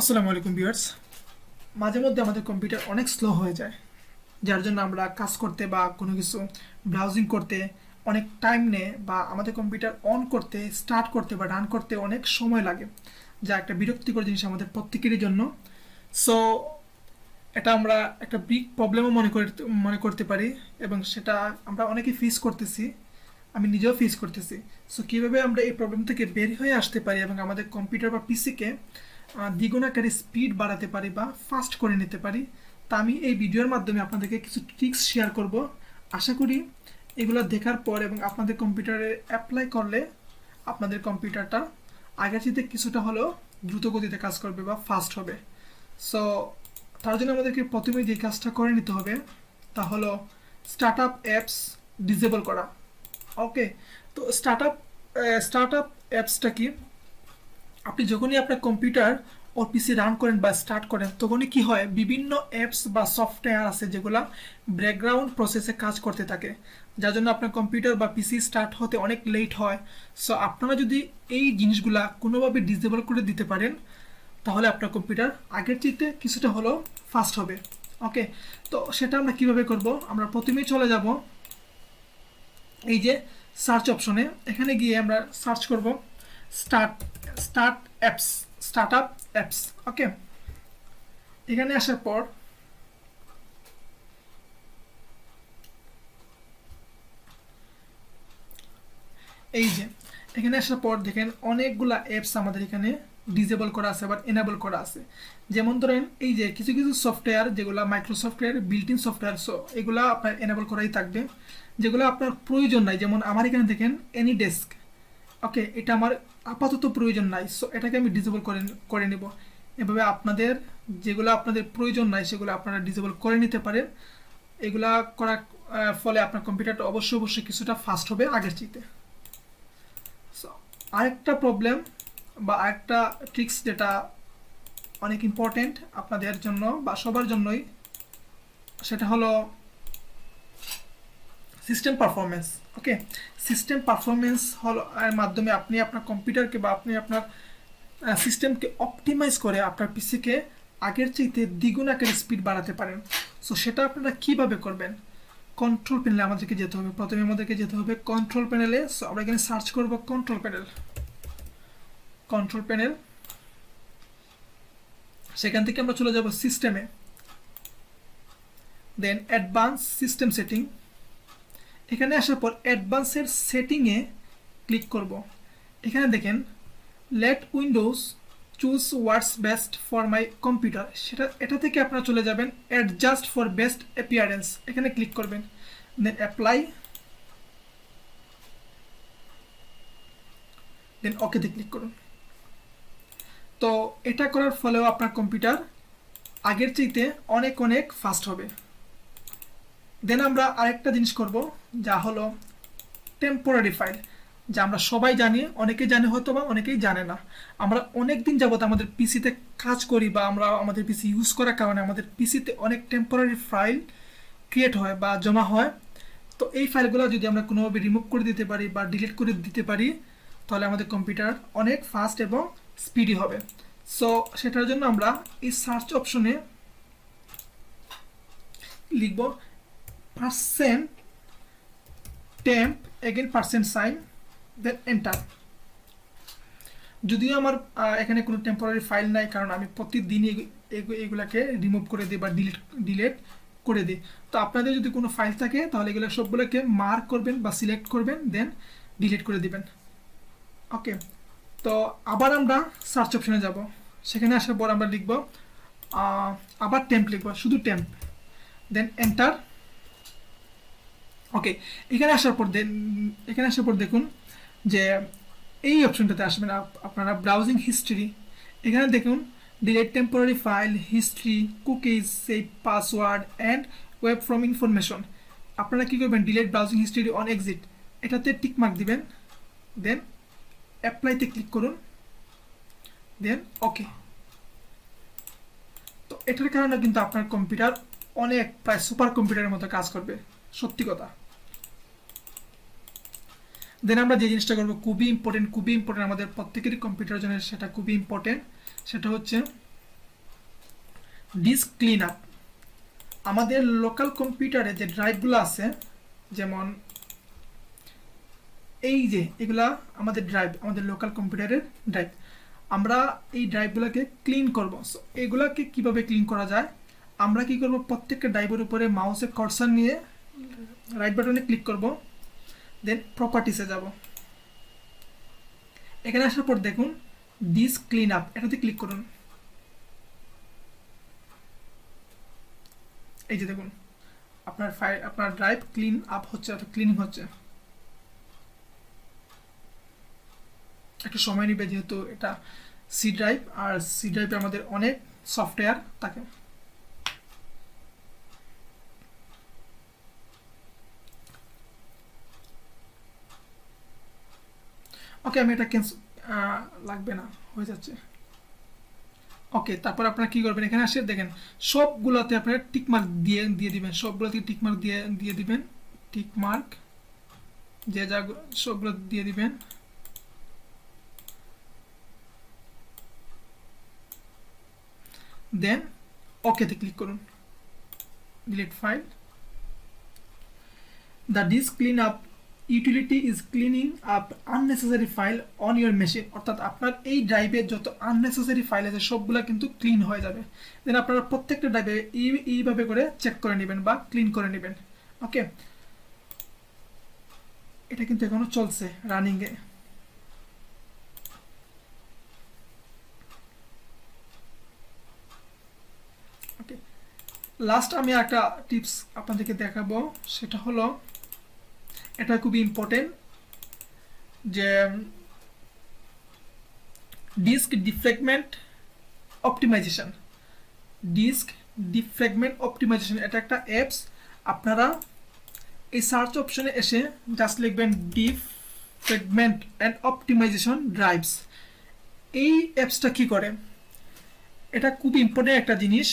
আসসালামু আলাইকুম ভিউয়ার্স। মাঝে মধ্যে আমাদের কম্পিউটার অনেক স্লো হয়ে যায়, যার জন্য আমরা কাজ করতে বা কোনো কিছু ব্রাউজিং করতে অনেক টাইম নেয়, বা আমাদের কম্পিউটার অন করতে, স্টার্ট করতে বা রান করতে অনেক সময় লাগে, যা একটা বিরক্তিকর জিনিস আমাদের প্রত্যেকেরই জন্য। সো এটা আমরা একটা বিগ প্রবলেমও মনে করতে পারি, এবং সেটা আমরা অনেকেই ফেস করতেছি। আমি নিজেও ফেস করতেছি। সো কীভাবে আমরা এই প্রবলেম থেকে বের হয়ে আসতে পারি এবং আমাদের কম্পিউটার বা পিসিকে দ্বিগুণ আকারে স্পিড বাড়াতে পারি বা ফাস্ট করে নিতে পারি, তা আমি এই ভিডিওর মাধ্যমে আপনাদেরকে কিছু ট্রিক্স শেয়ার করব। আশা করি এগুলো দেখার পর এবং আপনাদের কম্পিউটারে অ্যাপ্লাই করলে আপনাদের কম্পিউটারটা আগের চেয়ে কিছুটা হলেও দ্রুত গতিতে কাজ করবে বা ফাস্ট হবে। সো তার জন্য আমাদেরকে প্রথমেই যে কাজটা করে নিতে হবে তা হলো স্টার্ট আপ অ্যাপস ডিসেবল করা। ওকে, তো স্টার্ট আপ অ্যাপসটা কি? আপনি যখনই আপনার কম্পিউটার ও পিসি রান করেন বা স্টার্ট করেন, তখনই কি হয়, বিভিন্ন অ্যাপস বা সফটওয়্যার আছে যেগুলো ব্যাকগ্রাউন্ড প্রসেসে কাজ করতে থাকে, যার জন্য আপনার কম্পিউটার বা পিসি স্টার্ট হতে অনেক লেট হয়। সো আপনারা যদি এই জিনিসগুলা কোনোভাবে ডিসেবল করে দিতে পারেন, তাহলে আপনার কম্পিউটার আগের চাইতে কিছুটা হলেও ফাস্ট হবে। ওকে, তো সেটা আমরা কিভাবে করব? আমরা প্রথমেই চলে যাব এই যে সার্চ অপশনে। এখানে গিয়ে আমরা সার্চ করব start start apps start up apps. Okay, এখানে আসার পর এই যে এখানে আসার পর দেখেন অনেকগুলা অ্যাপস আমাদের এখানে ডিসেবল করা আছে, আবার এনেবল করা আছে। যেমন ধরেন এই যে কিছু কিছু সফটওয়্যার যেগুলো মাইক্রোসফটের বিল্ট ইন সফটওয়্যার, সো এগুলো আপনার এনেবল করাই থাকবে। যেগুলো আপনার প্রয়োজন নাই, যেমন আমার এখানে দেখেন এনি ডেস্ক। ওকে, এটা আমার আপাতত প্রয়োজন নাই, সো এটাকে আমি ডিসেবল করে নেব। এভাবে আপনাদের যেগুলো আপনাদের প্রয়োজন নাই সেগুলো আপনারা ডিসেবল করে নিতে পারেন। এগুলা করার ফলে আপনার কম্পিউটারটা অবশ্যই অবশ্যই কিছুটা ফাস্ট হবে আগের চাইতে। সো আরেকটা প্রবলেম বা আরেকটা ট্রিক্স যেটা অনেক ইম্পর্টেন্ট আপনাদের জন্য বা সবার জন্যই, সেটা হলো সিস্টেম পারফরমেন্স। ওকে, সিস্টেম পারফরমেন্স হলো এর মাধ্যমে আপনি আপনার কম্পিউটারকে বা আপনি আপনার সিস্টেমকে অপটিমাইজ করে আপনার পিসিকে আগের চাইতে দ্বিগুণ আকারে স্পিড বাড়াতে পারেন। সো সেটা আপনারা কিভাবে করবেন? কন্ট্রোল প্যানেলে আমাদেরকে যেতে হবে। প্রথমে আমাদেরকে যেতে হবে কন্ট্রোল প্যানেলে। সো আমরা এখানে সার্চ করব কন্ট্রোল প্যানেল। কন্ট্রোল প্যানেল, সেখান থেকে আমরা চলে যাব সিস্টেমে, দেন অ্যাডভান্স সিস্টেম সেটিং। এখানে আসার পর অ্যাডভান্সের সেটিংয়ে ক্লিক করব। এখানে দেখেন let Windows choose what's best for my computer, এটা থেকে আপনারা চলে যাবেন অ্যাডজাস্ট ফর বেস্ট অ্যাপিয়ারেন্স, এখানে ক্লিক করবেন, দেন অ্যাপ্লাই, দেন ওকেতে ক্লিক করুন। তো এটা করার ফলেও আপনার কম্পিউটার আগের চাইতে অনেক অনেক ফাস্ট হবে। দেন আমরা আরেকটা জিনিস করব, যা হলো টেম্পোরারি ফাইল, যা আমরা সবাই জানি, অনেকেই জানে হয়তো বা অনেকেই জানে না। আমরা অনেক দিন যাবত আমাদের পিসিতে কাজ করি বা আমরা আমাদের পিসি ইউজ করার কারণে আমাদের পিসিতে অনেক টেম্পোরারি ফাইল ক্রিয়েট হয় বা জমা হয়। তো এই ফাইলগুলো যদি আমরা কোনোভাবে রিমুভ করে দিতে পারি বা ডিলিট করে দিতে পারি, তাহলে আমাদের কম্পিউটার অনেক ফাস্ট এবং স্পিডি হবে। সো সেটার জন্য আমরা এই সার্চ অপশনে লিখব percent temp again percent sign, then enter. যদিও আমার এখানে কোনো টেম্পোরারি ফাইল নাই, কারণ আমি প্রতিদিন এগুলাকে রিমুভ করে দিই বা ডিলিট করে দিই। তো আপনাদের যদি কোনো ফাইল থাকে তাহলে এগুলো সবগুলোকে মার্ক করবেন বা সিলেক্ট করবেন, দেন ডিলিট করে দিবেন। ওকে, তো আবার আমরা সার্চ অপশনে যাব। সেখানে আসার পর আমরা লিখব আবার টেম্প লিখব, শুধু টেম্প, দেন এন্টার। ওকে, এখানে আসার পর দেখুন যে এই অপশনটাতে আসবেন আপনারা ব্রাউজিং হিস্ট্রি। এখানে দেখুন delete temporary file, history, cookies, save password and web from information. আপনারা কী করবেন, delete browsing history on exit, এটাতে টিক মার্ক দিবেন, দেন অ্যাপ্লাইতে ক্লিক করুন, দেন ওকে। তো এটার কারণে কিন্তু আপনার কম্পিউটার অনেক প্রায় সুপার কম্পিউটারের মতো কাজ করবে, সত্যি কথা। দেন আমরা যে জিনিসটা করবো খুবই ইম্পর্টেন্ট আমাদের প্রত্যেকেরই কম্পিউটারের জন্য, সেটা খুবই ইম্পর্টেন্ট, সেটা হচ্ছে ডিস্ক ক্লিন আপ। আমাদের লোকাল কম্পিউটারে যে ড্রাইভগুলো আছে, যেমন এই যে এগুলা আমাদের ড্রাইভ, আমাদের লোকাল কম্পিউটারের ড্রাইভ, আমরা এই ড্রাইভগুলোকে ক্লিন করব। সো এগুলাকে কিভাবে ক্লিন করা যায়, আমরা কি করব, প্রত্যেকটা ড্রাইভের উপরে মাউসে কার্সার নিয়ে রাইট বাটনে ক্লিক করব, দেন প্রপার্টিসে যাব। এখানে আসার পর দেখুন ডিস্ক ক্লিন আপ, এটাতে ক্লিক করুন। এই যে দেখুন আপনার ফাইল, আপনার ড্রাইভ ক্লিন আপ হচ্ছে, ক্লিনিং হচ্ছে। একটু সময় নেবে যেহেতু এটা সি ড্রাইভ, আর সি ড্রাইভে আমাদের অনেক সফটওয়্যার থাকে। ওকে, আমি এটা লাগবে না, হয়ে যাচ্ছে। ওকে, তারপর আপনারা কি করবেন, এখানে আসে দেখেন সবগুলোতে আপনারা টিকমার্ক দিয়ে দিয়ে দিবেন, সবগুলোতে টিকমার্ক দিয়ে দিয়ে দিবেন, টিকমার্ক যে যা সবগুলো দিয়ে দিবেন। দেন ওকেতে ক্লিক করুন, delete file. The disk clean up utility is cleaning up unnecessary file on your machine, অর্থাৎ আপনার এই ড্রাইভে যত আননেসেসারি ফাইল আছে সবগুলো কিন্তু ক্লিন হয়ে যাবে। দেন আপনারা প্রত্যেকটা ড্রাইভে এইভাবে করে চেক করে নেবেন বা ক্লিন করে নেবেন। ওকে, এটা কিন্তু এখনো চলছে রানিংয়ে। ওকে, লাস্ট আমি একটা টিপস আপনাদেরকে দেখাবো, সেটা হলো এটা খুবই ইম্পর্টেন্ট, যে disk defragment optimization. Disk defragment optimization এটা একটা অ্যাপস। আপনারা এই সার্চ অপশনে এসে জাস্ট লিখবেন ডিফ্র্যাগমেন্ট অ্যান্ড অপটিমাইজেশন ড্রাইভস। এই অ্যাপসটা কি করে, এটা খুব ইম্পর্টেন্ট একটা জিনিস।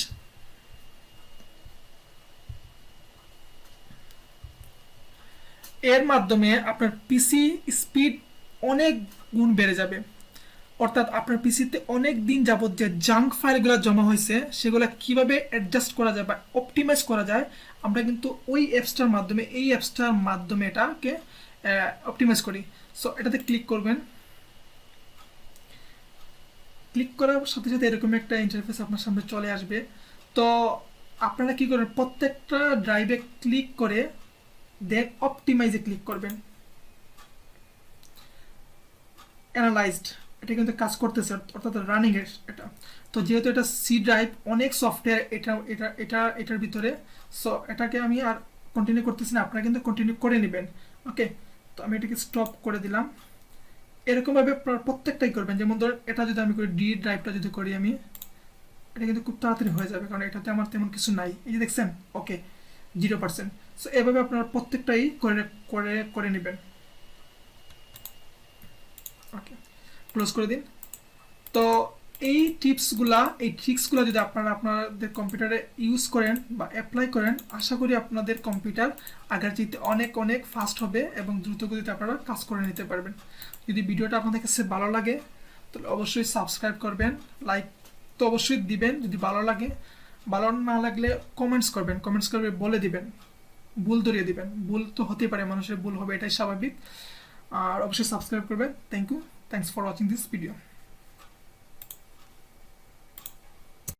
এর মাধ্যমে আপনার পিসি স্পিড অনেক গুণ বেড়ে যাবে, অর্থাৎ আপনার পিসিতে অনেক দিন যাবত যে জাঙ্ক ফাইলগুলো জমা হয়েছে সেগুলো কিভাবে অ্যাডজাস্ট করা যায় বা অপটিমাইজ করা যায়, আমরা কিন্তু ওই অ্যাপসটার মাধ্যমে, এই অ্যাপসটার মাধ্যমে এটাকে অপটিমাইজ করি। সো এটাতে ক্লিক করবেন, ক্লিক করার সাথে সাথে এরকম একটা ইন্টারফেস আপনার সামনে চলে আসবে। তো আপনারা কি করবেন, প্রত্যেকটা ড্রাইভে ক্লিক করে দেন অপটিমাইজে ক্লিক করবেন। অ্যানালাইজড, এটা কিন্তু কাজ করতেছে, অর্থাৎ রানিং এর এটা। তো যেহেতু এটা সি ড্রাইভ, অনেক সফটওয়্যার এটার ভিতরে, সো এটাকে আমি আর কন্টিনিউ করতেছি না, আপনারা কিন্তু কন্টিনিউ করে নেবেন। ওকে, তো আমি এটাকে স্টপ করে দিলাম। এরকমভাবে প্রত্যেকটাই করবেন। যেমন ধরুন এটা যদি আমি করি, ডি ড্রাইভটা যদি করি আমি, এটা কিন্তু খুব তাড়াতাড়ি হয়ে যাবে, কারণ এটাতে আমার তেমন কিছু নাই। এই যে দেখছেন, ওকে 0%। সো এভাবে আপনারা প্রত্যেকটাই করে করে করে নেবেন। ওকে, ক্লোজ করে দিন। তো এই টিপসগুলা, এই ট্রিক্সগুলো যদি আপনারা আপনাদের কম্পিউটারে ইউজ করেন বা অ্যাপ্লাই করেন, আশা করি আপনাদের কম্পিউটার আগের চাইতে অনেক অনেক ফাস্ট হবে এবং দ্রুত গতিতে আপনারা কাজ করে নিতে পারবেন। যদি ভিডিওটা আপনাদের কাছে ভালো লাগে তাহলে অবশ্যই সাবস্ক্রাইব করবেন, লাইক তো অবশ্যই দিবেন যদি ভালো লাগে। ভালো না লাগলে কমেন্টস করবেন, কমেন্টস করে বলে দিবেন, ভুল ধরিয়ে দিবেন। ভুল তো হতেই পারে, মানুষের ভুল হবে, এটাই স্বাভাবিক। আর অবশ্যই সাবস্ক্রাইব করবেন। Thank you, thanks for watching this video.